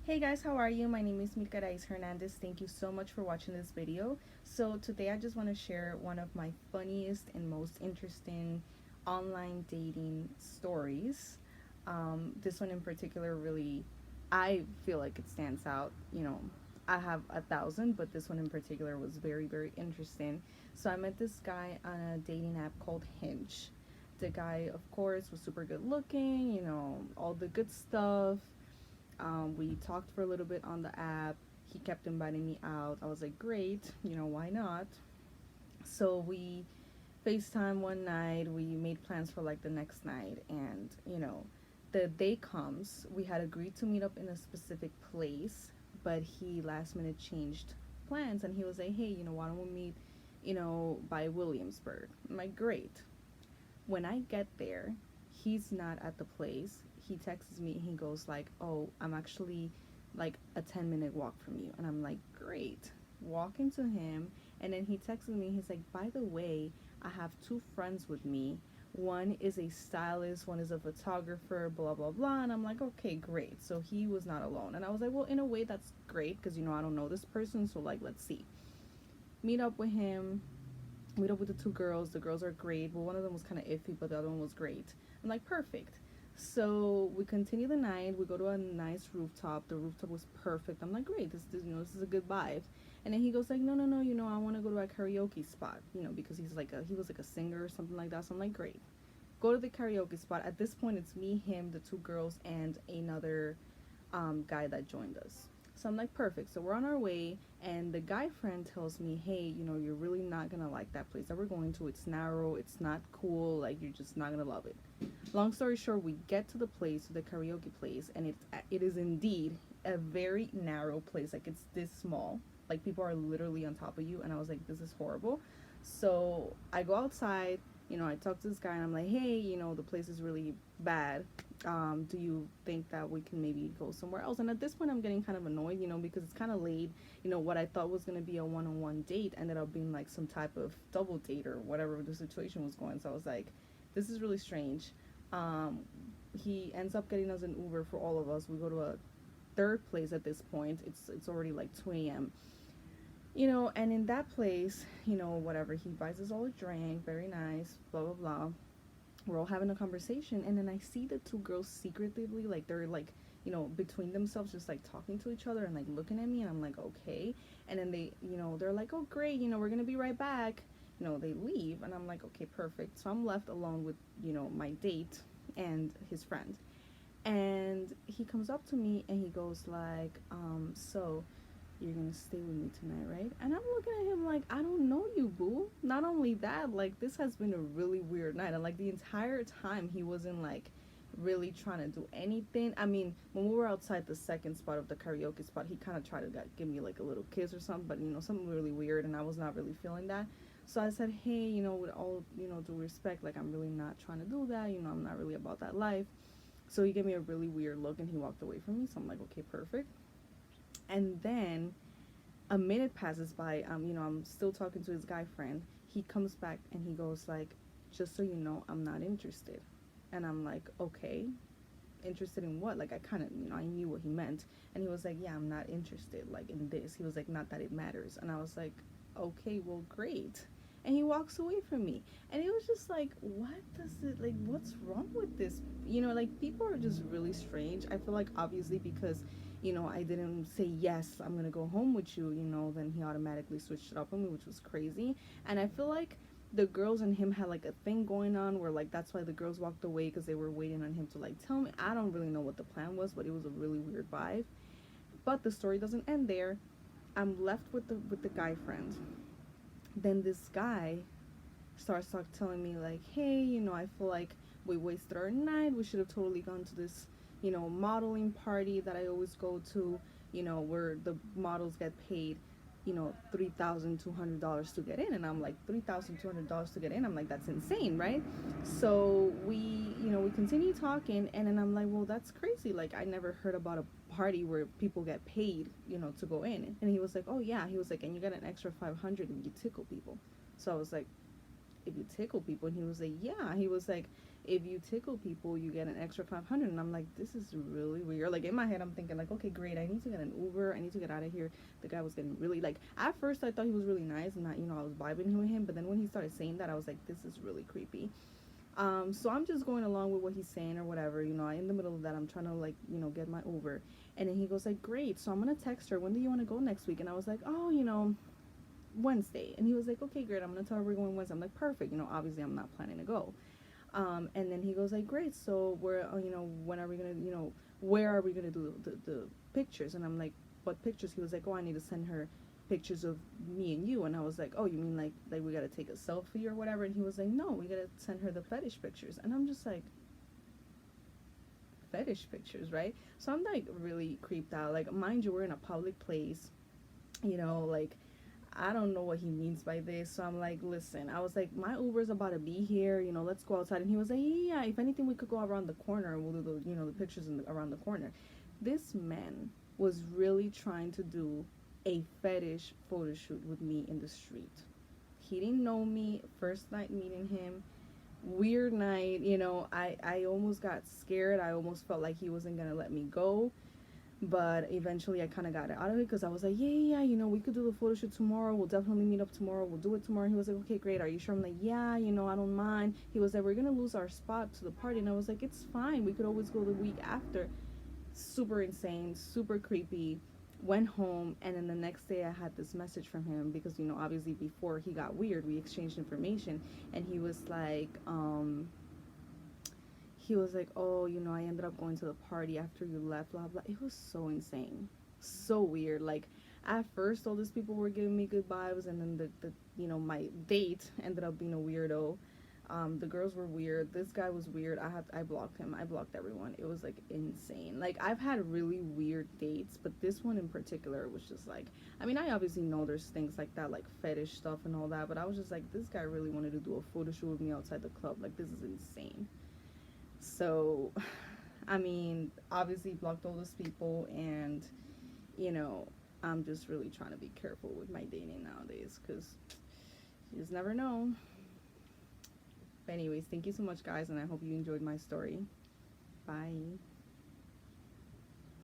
Hey guys, how are you? My name is Milkarais Hernandez. Thank you so much for watching this video. So today I just want to share one of my funniest and most interesting online dating stories. This one in particular really, I feel like it stands out. I have 1,000, but this one in particular was very, very interesting. So I met this guy on a dating app called Hinge. The guy, of course, was super good looking, all the good stuff. We talked for a little bit on the app. He kept inviting me out. I was like, great, why not? So we FaceTime one night. We made plans for like the next night. And, the day comes. We had agreed to meet up in a specific place, but he last minute changed plans and he was like, hey, why don't we meet, by Williamsburg? I'm like, great. When I get there, he's not at the place. He texts me and he goes like, oh, I'm actually like a 10-minute walk from you. And I'm like, great. Walk into him. And then he texts me, he's like, by the way, I have two friends with me. One is a stylist, one is a photographer, blah blah blah. And I'm like, okay, great. So he was not alone. And I was like, well, in a way that's great because I don't know this person, so like let's see. Meet up with him, meet up with the two girls. The girls are great. Well, one of them was kind of iffy, but the other one was great. I'm like, perfect. So we continue the night. We go to a nice rooftop. The rooftop was perfect. I'm like, great. This is a good vibe. And then he goes like, no, no, no. I want to go to a karaoke spot. Because he was like a singer or something like that. So I'm like, great. Go to the karaoke spot. At this point, it's me, him, the two girls, and another guy that joined us. So I'm like, perfect. So we're on our way, and the guy friend tells me, hey, you're really not gonna like that place that we're going to. It's narrow, it's not cool, like you're just not gonna love it. Long story short, we get to the place, to the karaoke place, and it is indeed a very narrow place. Like it's this small. Like people are literally on top of you, and I was like, this is horrible. So I go outside. I talk to this guy, and I'm like, hey, the place is really bad. Do you think that we can maybe go somewhere else? And at this point I'm getting kind of annoyed, because it's kind of late. What I thought was going to be a one-on-one date ended up being like some type of double date or whatever the situation was going. So I was like, this is really strange. um, he ends up getting us an Uber for all of us. We go to a third place. At this point it's already like 2 a.m. And in that place, whatever, he buys us all a drink, very nice, blah blah blah. We're all having a conversation, and then I see the two girls secretly, like they're like, between themselves, just like talking to each other and like looking at me, and I'm like, okay. And then they, they're like, oh great, we're gonna be right back. They leave, and I'm like, okay, perfect. So I'm left alone with, my date and his friend. And he comes up to me and he goes like, so you're gonna stay with me tonight, right? And I'm looking at him like, I don't know you, boo. Not only that, like this has been a really weird night. And like the entire time he wasn't like really trying to do anything. I mean, when we were outside the second spot of the karaoke spot, he kind of tried to give me like a little kiss or something, but something really weird, and I was not really feeling that. So I said, hey, with all, due respect, like I'm really not trying to do that. I'm not really about that life. So he gave me a really weird look and he walked away from me. So I'm like, okay, perfect. And then a minute passes by. I'm still talking to his guy friend. He comes back and he goes like, just so you know, I'm not interested. And I'm like, okay, interested in what? Like I kind of, I knew what he meant. And he was like, yeah, I'm not interested like in this. He was like, not that it matters. And I was like, okay, well, great. And he walks away from me, and it was just like, what does it, like, what's wrong with this? Like people are just really strange. I feel like obviously because I didn't say yes, I'm gonna go home with you, then he automatically switched it up on me, which was crazy. And I feel like the girls and him had like a thing going on where like that's why the girls walked away, because they were waiting on him to like tell me. I don't really know what the plan was, but it was a really weird vibe. But the story doesn't end there. I'm left with the guy friend. Then this guy starts telling me like, hey, I feel like we wasted our night. We should have totally gone to this, modeling party that I always go to, where the models get paid, $3,200 to get in. And I'm like, $3,200 to get in? I'm like, that's insane, right? So we continue talking, and then I'm like, well, that's crazy. Like I never heard about a party where people get paid, to go in. And he was like, oh yeah. He was like, and you get an extra 500 and you tickle people. So I was like, if you tickle people? And he was like, yeah. He was like, if you tickle people, you get an extra 500. And I'm like, this is really weird. Like in my head, I'm thinking like, okay, great. I need to get an Uber. I need to get out of here. The guy was getting really like, at first I thought he was really nice and that, I was vibing with him. But then when he started saying that, I was like, this is really creepy. So I'm just going along with what he's saying or whatever, in the middle of that, I'm trying to like, get my Uber. And then he goes like, great. So I'm going to text her, when do you want to go next week? And I was like, oh, Wednesday. And he was like, okay, great. I'm going to tell her we're going Wednesday. I'm like, perfect. Obviously I'm not planning to go. And then he goes like, great. So when are we going to, where are we going to do the pictures? And I'm like, what pictures? He was like, oh, I need to send her pictures of me and you. And I was like, oh, you mean like we got to take a selfie or whatever? And he was like, no, we got to send her the fetish pictures. And I'm just like, fetish pictures, right? So I'm like really creeped out. Like, mind you, we're in a public place, like, I don't know what he means by this. So I'm like, listen, I was like, my Uber's about to be here, let's go outside. And he was like, yeah, if anything, we could go around the corner and we'll do the pictures around the corner. This man was really trying to do a fetish photo shoot with me in the street. He didn't know me, first night meeting him, weird night, I almost got scared. I almost felt like he wasn't gonna let me go. But eventually I kind of got it out of it because I was like, yeah, we could do the photo shoot tomorrow. We'll definitely meet up tomorrow. We'll do it tomorrow. He was like, okay, great. Are you sure? I'm like, yeah, I don't mind. He was like, we're going to lose our spot to the party. And I was like, it's fine. We could always go the week after. Super insane, super creepy. Went home, and then the next day I had this message from him because, obviously before he got weird, we exchanged information. And he was like, oh, I ended up going to the party after you left, blah, blah. It was so insane. So weird. Like, at first, all these people were giving me good vibes, and then my date ended up being a weirdo. The girls were weird. This guy was weird. I blocked him. I blocked everyone. It was, like, insane. Like, I've had really weird dates, but this one in particular was just, like, I mean, I obviously know there's things like that, like fetish stuff and all that, but I was just like, this guy really wanted to do a photo shoot with me outside the club. Like, this is insane. So, I mean, obviously blocked all those people, and, I'm just really trying to be careful with my dating nowadays, because you just never know. But anyways, thank you so much, guys, and I hope you enjoyed my story. Bye.